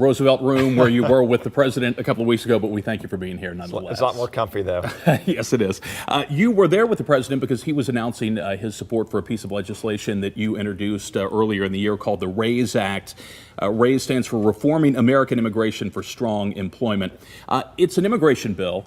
Roosevelt room where you were with the president a couple of weeks ago, but we thank you for being here nonetheless. It's a lot more comfy, though. Yes, it is. You were there with the president because he was announcing his support for a piece of legislation that you introduced earlier in the year called the RAISE Act. RAISE stands for Reforming American Immigration for Strong Employment. It's an immigration bill,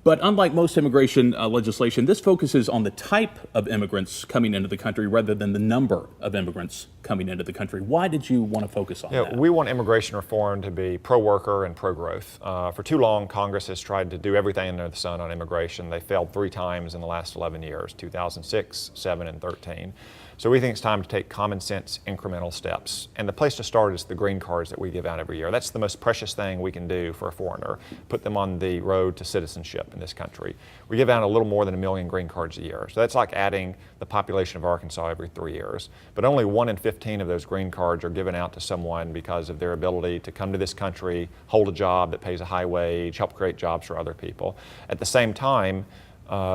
but unlike most immigration legislation, this focuses on the type of immigrants coming into the country rather than the number of immigrants coming into the country. Why did you want to focus on that? We want immigration reform to be pro-worker and pro-growth. For too long, Congress has tried to do everything under the sun on immigration. They failed 3 times in the last 11 years, 2006, 7, and 13. So we think it's time to take common sense, incremental steps. And the place to start is the green cards that we give out every year. That's the most precious thing we can do for a foreigner, put them on the road to citizenship in this country. We give out a little more than 1 million green cards a year. So that's like adding the population of Arkansas every 3 years. But only 1 in 15 of those green cards are given out to someone because of their ability to come to this country, hold a job that pays a high wage, help create jobs for other people. At the same time,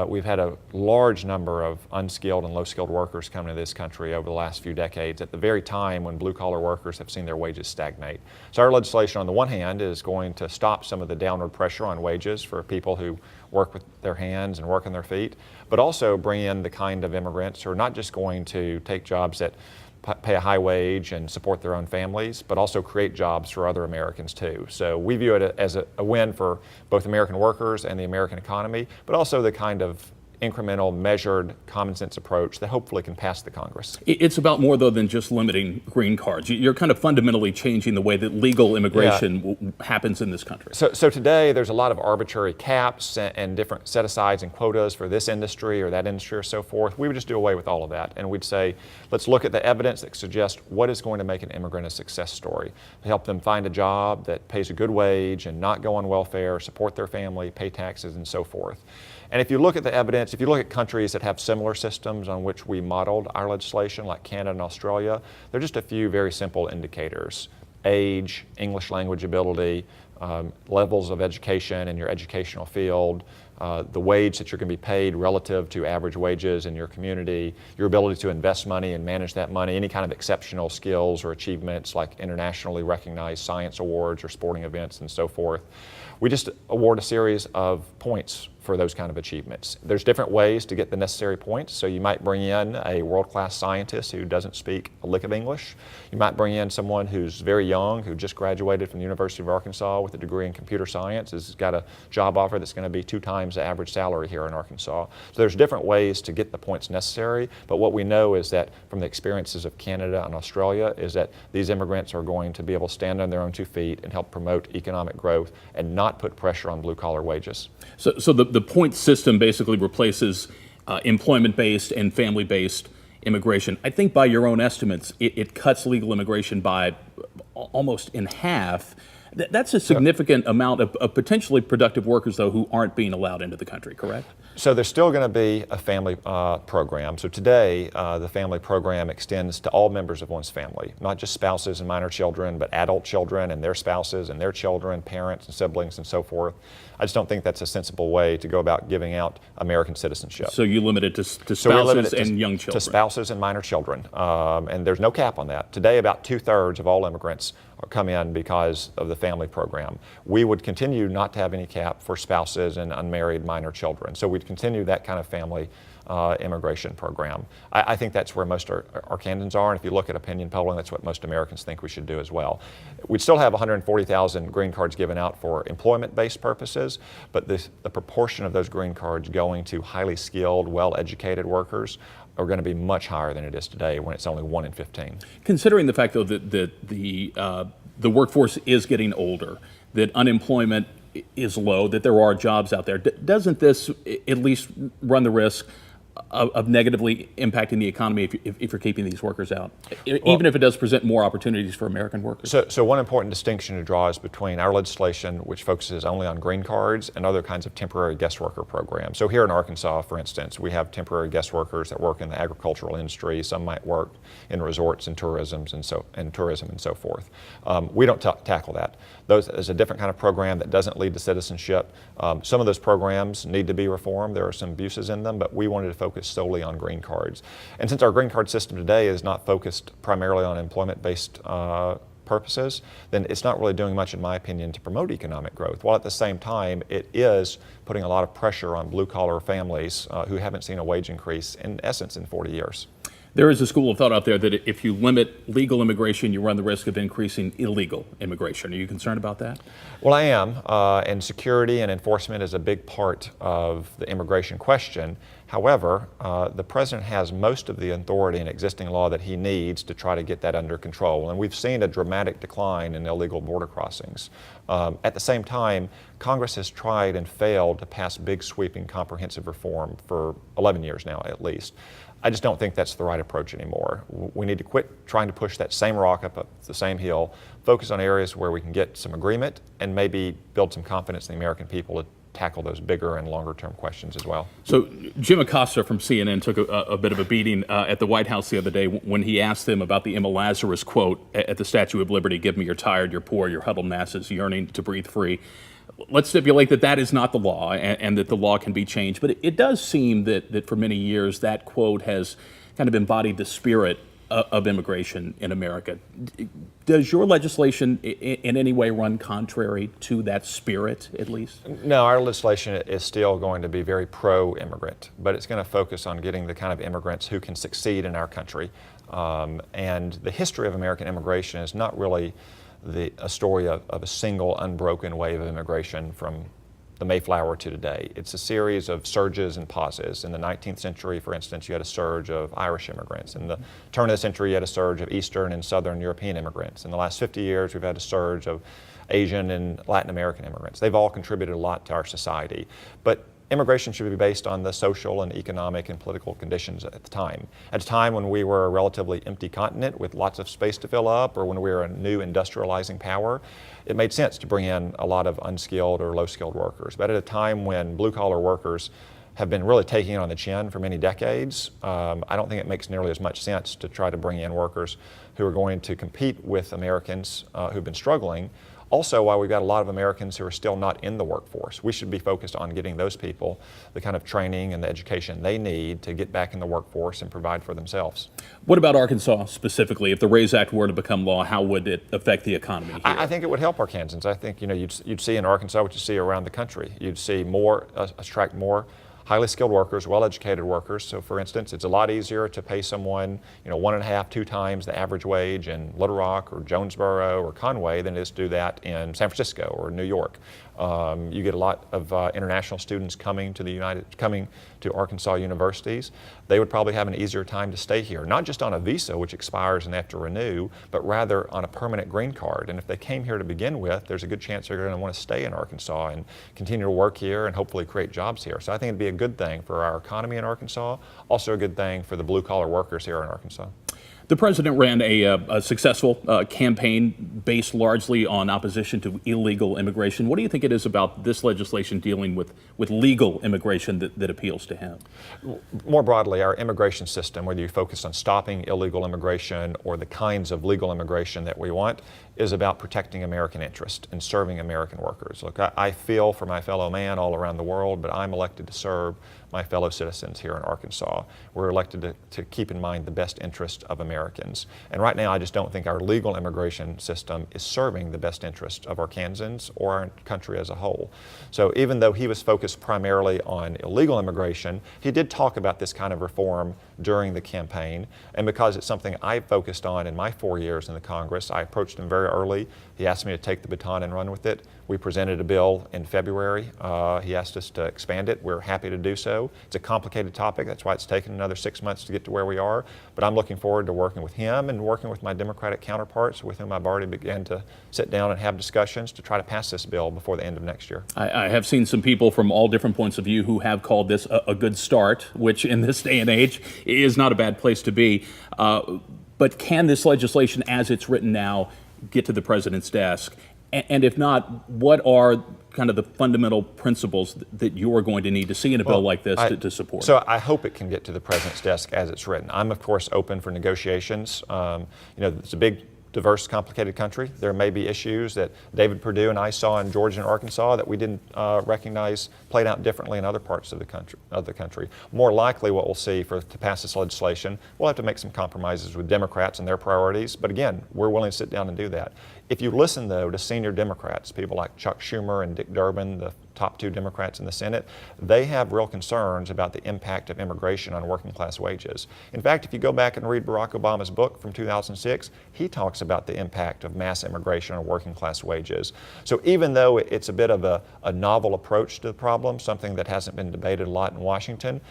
we've had a large number of unskilled and low-skilled workers come to this country over the last few decades at the very time when blue-collar workers have seen their wages stagnate. So our legislation, on the one hand, is going to stop some of the downward pressure on wages for people who work with their hands and work on their feet, but also bring in the kind of immigrants who are not just going to take jobs that pay a high wage and support their own families, but also create jobs for other Americans too. So we view it as a win for both American workers and the American economy, but also the kind of incremental, measured, common sense approach that hopefully can pass the Congress. It's about more, though, than just limiting green cards. You're kind of fundamentally changing the way that legal immigration happens in this country. So today there's a lot of arbitrary caps and different set-asides and quotas for this industry or that industry or so forth. We would just do away with all of that, and we'd say, let's look at the evidence that suggests what is going to make an immigrant a success story, to help them find a job that pays a good wage and not go on welfare, support their family, pay taxes, and so forth. And if you look at the evidence, if you look at countries that have similar systems on which we modeled our legislation, like Canada and Australia, there are just a few very simple indicators: age, English language ability, levels of education in your educational field, the wage that you're going to be paid relative to average wages in your community, your ability to invest money and manage that money, any kind of exceptional skills or achievements like internationally recognized science awards or sporting events and so forth. We just award a series of points for those kind of achievements. There's different ways to get the necessary points. So you might bring in a world-class scientist who doesn't speak a lick of English. You might bring in someone who's very young, who just graduated from the University of Arkansas with a degree in computer science, has got a job offer that's going to be 2 times the average salary here in Arkansas. So there's different ways to get the points necessary, but what we know is that from the experiences of Canada and Australia is that these immigrants are going to be able to stand on their own 2 feet and help promote economic growth and not put pressure on blue-collar wages. So the point system basically replaces employment-based and family-based immigration. I think by your own estimates, it cuts legal immigration by almost in half. That's a significant amount of potentially productive workers, though, who aren't being allowed into the country, correct? So there's still going to be a family program. So today, the family program extends to all members of one's family, not just spouses and minor children, but adult children and their spouses and their children, parents and siblings and so forth. I just don't think that's a sensible way to go about giving out American citizenship. So you limit it to spouses and young children? To spouses and minor children. And there's no cap on that. Today, about 2/3 of all immigrants come in because of the family program. We would continue not to have any cap for spouses and unmarried minor children. So we'd continue that kind of family immigration program. I think that's where most Arkansans are, and if you look at opinion polling, that's what most Americans think we should do as well. We'd still have 140,000 green cards given out for employment-based purposes, but the proportion of those green cards going to highly skilled, well-educated workers are going to be much higher than it is today when it's only 1 in 15. Considering the fact, though, that the workforce is getting older, that unemployment is low, that there are jobs out there, doesn't this at least run the risk of negatively impacting the economy if you're keeping these workers out, even if it does present more opportunities for American workers? So one important distinction to draw is between our legislation, which focuses only on green cards, and other kinds of temporary guest worker programs. So here in Arkansas, for instance, we have temporary guest workers that work in the agricultural industry. Some might work in resorts and tourism and so forth. We don't tackle that. Those is a different kind of program that doesn't lead to citizenship. Some of those programs need to be reformed. There are some abuses in them, but we wanted to focus solely on green cards. And since our green card system today is not focused primarily on employment-based purposes, then it's not really doing much, in my opinion, to promote economic growth, while at the same time it is putting a lot of pressure on blue-collar families who haven't seen a wage increase, in essence, in 40 years. There is a school of thought out there that if you limit legal immigration, you run the risk of increasing illegal immigration. Are you concerned about that? Well, I am, and security and enforcement is a big part of the immigration question. However, the president has most of the authority in existing law that he needs to try to get that under control, and we've seen a dramatic decline in illegal border crossings. At the same time, Congress has tried and failed to pass big sweeping comprehensive reform for 11 years now at least. I just don't think that's the right approach anymore. We need to quit trying to push that same rock up the same hill, focus on areas where we can get some agreement, and maybe build some confidence in the American people to tackle those bigger and longer term questions as well. So Jim Acosta from CNN took a bit of a beating at the White House the other day when he asked him about the Emma Lazarus quote at the Statue of Liberty, "Give me your tired, your poor, your huddled masses yearning to breathe free." Let's stipulate that that is not the law and that the law can be changed. But it does seem that for many years that quote has kind of embodied the spirit of immigration in America. Does your legislation in any way run contrary to that spirit, at least? No, our legislation is still going to be very pro-immigrant, but it's going to focus on getting the kind of immigrants who can succeed in our country. And the history of American immigration is not really a story of a single unbroken wave of immigration from the Mayflower to today. It's a series of surges and pauses. In the 19th century, for instance, you had a surge of Irish immigrants. In the turn of the century, you had a surge of Eastern and Southern European immigrants. In the last 50 years, we've had a surge of Asian and Latin American immigrants. They've all contributed a lot to our society. But immigration should be based on the social and economic and political conditions at the time. At a time when we were a relatively empty continent with lots of space to fill up, or when we were a new industrializing power, it made sense to bring in a lot of unskilled or low-skilled workers. But at a time when blue-collar workers have been really taking it on the chin for many decades, I don't think it makes nearly as much sense to try to bring in workers who are going to compete with Americans who've been struggling. Also, while we've got a lot of Americans who are still not in the workforce, we should be focused on getting those people the kind of training and the education they need to get back in the workforce and provide for themselves. What about Arkansas specifically? If the RAISE Act were to become law, how would it affect the economy here? I think it would help Arkansans. I think you'd see in Arkansas what you see around the country. You'd see attract more highly skilled workers, well-educated workers. So for instance, it's a lot easier to pay someone 1.5, 2 times the average wage in Little Rock or Jonesboro or Conway than it is to do that in San Francisco or New York. You get a lot of international students coming to Arkansas universities. They would probably have an easier time to stay here, not just on a visa, which expires and they have to renew, but rather on a permanent green card. And if they came here to begin with, there's a good chance they're going to want to stay in Arkansas and continue to work here and hopefully create jobs here. So I think it'd be a good thing for our economy in Arkansas, also a good thing for the blue-collar workers here in Arkansas. The president ran a successful campaign based largely on opposition to illegal immigration. What do you think it is about this legislation dealing with legal immigration that appeals to him? More broadly, our immigration system, whether you focus on stopping illegal immigration or the kinds of legal immigration that we want, is about protecting American interest and serving American workers. Look, I feel for my fellow man all around the world, but I'm elected to serve my fellow citizens here in Arkansas. We're elected to keep in mind the best interest of Americans. And right now, I just don't think our legal immigration system is serving the best interest of Arkansans or our country as a whole. So even though he was focused primarily on illegal immigration, he did talk about this kind of reform during the campaign. And because it's something I focused on in my 4 years in the Congress, I approached him very early. He asked me to take the baton and run with it. We presented a bill in February. He asked us to expand it. We're happy to do so. It's a complicated topic. That's why it's taken another 6 months to get to where we are. But I'm looking forward to working with him and working with my Democratic counterparts with whom I've already begun to sit down and have discussions to try to pass this bill before the end of next year. I have seen some people from all different points of view who have called this a good start, which in this day and age is not a bad place to be. But can this legislation, as it's written now, get to the president's desk? And if not, what are kind of the fundamental principles that you are going to need to see in a bill like this to support? So I hope it can get to the president's desk as it's written. I'm, of course, open for negotiations. It's a big diverse, complicated country. There may be issues that David Perdue and I saw in Georgia and Arkansas that we didn't recognize played out differently in other parts of the country. More likely what we'll see to pass this legislation, we'll have to make some compromises with Democrats and their priorities, but again, we're willing to sit down and do that. If you listen, though, to senior Democrats, people like Chuck Schumer and Dick Durbin, the top two Democrats in the Senate, they have real concerns about the impact of immigration on working class wages. In fact, if you go back and read Barack Obama's book from 2006, he talks about the impact of mass immigration on working class wages. So even though it's a bit of a novel approach to the problem, something that hasn't been debated a lot in Washington,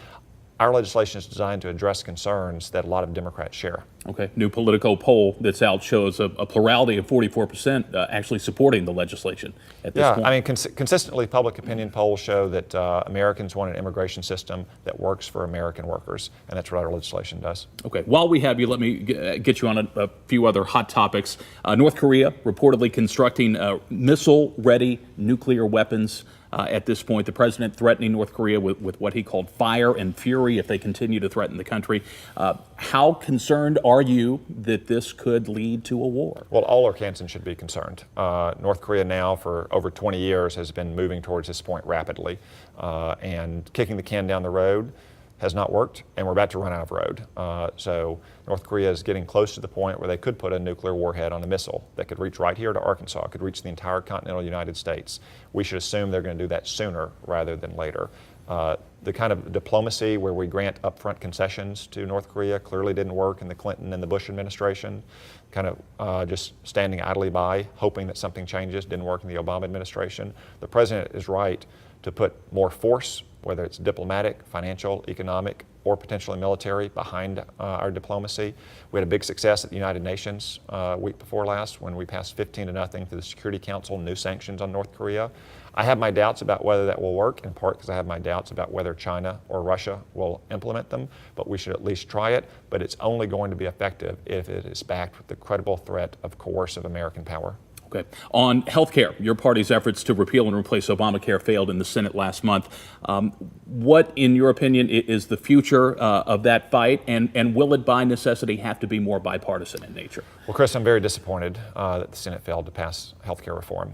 our legislation is designed to address concerns that a lot of Democrats share. Okay. New Politico poll that's out shows a plurality of 44% actually supporting the legislation at this point. Yeah, I mean, consistently public opinion polls show that Americans want an immigration system that works for American workers, and that's what our legislation does. Okay. While we have you, let me get you on a few other hot topics. North Korea reportedly constructing missile-ready nuclear weapons. At this point, the president threatening North Korea with what he called fire and fury if they continue to threaten the country. How concerned are you that this could lead to a war? Well, all Arkansans should be concerned. North Korea now for over 20 years has been moving towards this point rapidly, and kicking the can down the road has not worked, and we're about to run out of road. So North Korea is getting close to the point where they could put a nuclear warhead on a missile that could reach right here to Arkansas, could reach the entire continental United States. We should assume they're going to do that sooner rather than later. The kind of diplomacy where we grant upfront concessions to North Korea clearly didn't work in the Clinton and the Bush administration. Kind of just standing idly by, hoping that something changes, didn't work in the Obama administration. The president is right to put more force, whether it's diplomatic, financial, economic, or potentially military, behind our diplomacy. We had a big success at the United Nations week before last when we passed 15-0 through the Security Council, new sanctions on North Korea. I have my doubts about whether that will work, in part because I have my doubts about whether China or Russia will implement them, but we should at least try it. But it's only going to be effective if it is backed with the credible threat of coercive American power. Okay. On health care, your party's efforts to repeal and replace Obamacare failed in the Senate last month. What, in your opinion, is the future of that fight, and will it by necessity have to be more bipartisan in nature? Well, Chris, I'm very disappointed that the Senate failed to pass health care reform,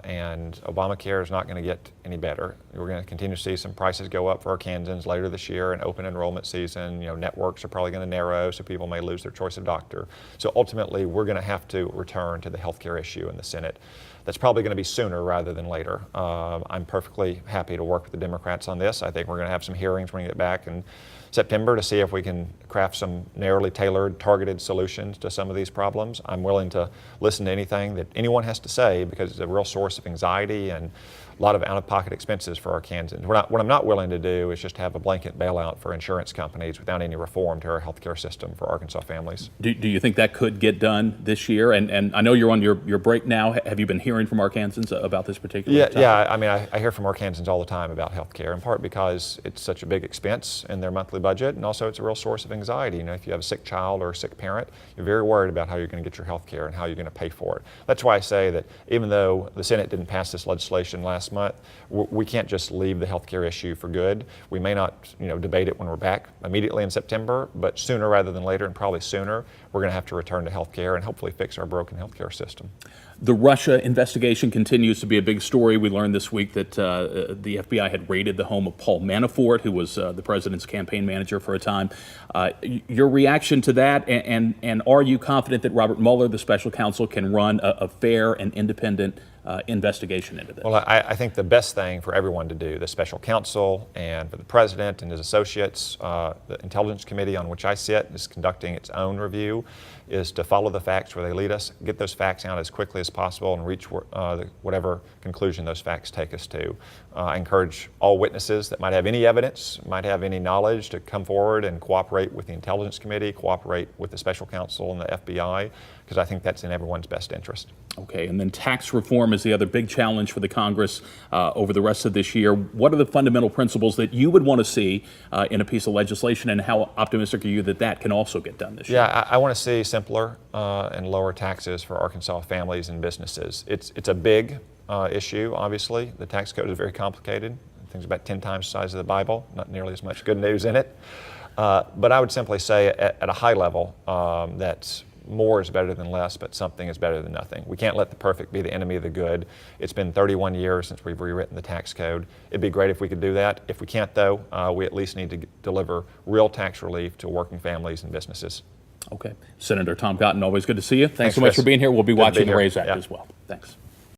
and Obamacare is not going to get any better. We're going to continue to see some prices go up for Arkansans later this year in open enrollment season. You know, networks are probably going to narrow, so people may lose their choice of doctor. So ultimately, we're going to have to return to the health care issue in the Senate. That's probably going to be sooner rather than later. I'm perfectly happy to work with the Democrats on this. I think we're going to have some hearings when we get back in September to see if we can craft some narrowly tailored, targeted solutions to some of these problems. I'm willing to listen to anything that anyone has to say because it's a real source of anxiety and a lot of out-of-pocket expenses for Arkansans. What I'm not willing to do is just have a blanket bailout for insurance companies without any reform to our health care system for Arkansas families. Do you think that could get done this year? And I know you're on your break now. Have you been hearing from Arkansans about this particular topic? Yeah. I mean, I hear from Arkansans all the time about health care, in part because it's such a big expense in their monthly budget, and also it's a real source of anxiety. You know, if you have a sick child or a sick parent, you're very worried about how you're going to get your health care and how you're going to pay for it. That's why I say that even though the Senate didn't pass this legislation last month, we can't just leave the health care issue for good. We may not, debate it when we're back immediately in September, but sooner rather than later, and probably sooner, we're going to have to return to health care and hopefully fix our broken health care system. The Russia investigation continues to be a big story. We learned this week that the FBI had raided the home of Paul Manafort, who was the president's campaign manager for a time. Your reaction to that, and are you confident that Robert Mueller, the special counsel, can run a fair and independent investigation into this? Well, I think the best thing for everyone to do, the special counsel and for the president and his associates, the Intelligence Committee on which I sit is conducting its own review, is to follow the facts where they lead us, get those facts out as quickly as possible and reach whatever conclusion those facts take us to. I encourage all witnesses that might have any evidence, might have any knowledge to come forward and cooperate with the Intelligence Committee, cooperate with the special counsel and the FBI, because I think that's in everyone's best interest. Okay, and then tax reform is the other big challenge for the Congress over the rest of this year. What are the fundamental principles that you would want to see in a piece of legislation, and how optimistic are you that that can also get done this year? Yeah, I want to see simpler and lower taxes for Arkansas families and businesses. It's a big issue, obviously. The tax code is very complicated. I think it's about 10 times the size of the Bible, not nearly as much good news in it. But I would simply say at a high level that more is better than less, but something is better than nothing. We can't let the perfect be the enemy of the good. It's been 31 years since we've rewritten the tax code. It'd be great if we could do that. If we can't, though, we at least need to deliver real tax relief to working families and businesses. Okay. Senator Tom Cotton, always good to see you. Thanks so much Chris. for being here. We'll be Good to watching be the here. RAISE Act Yeah. as well. Thanks.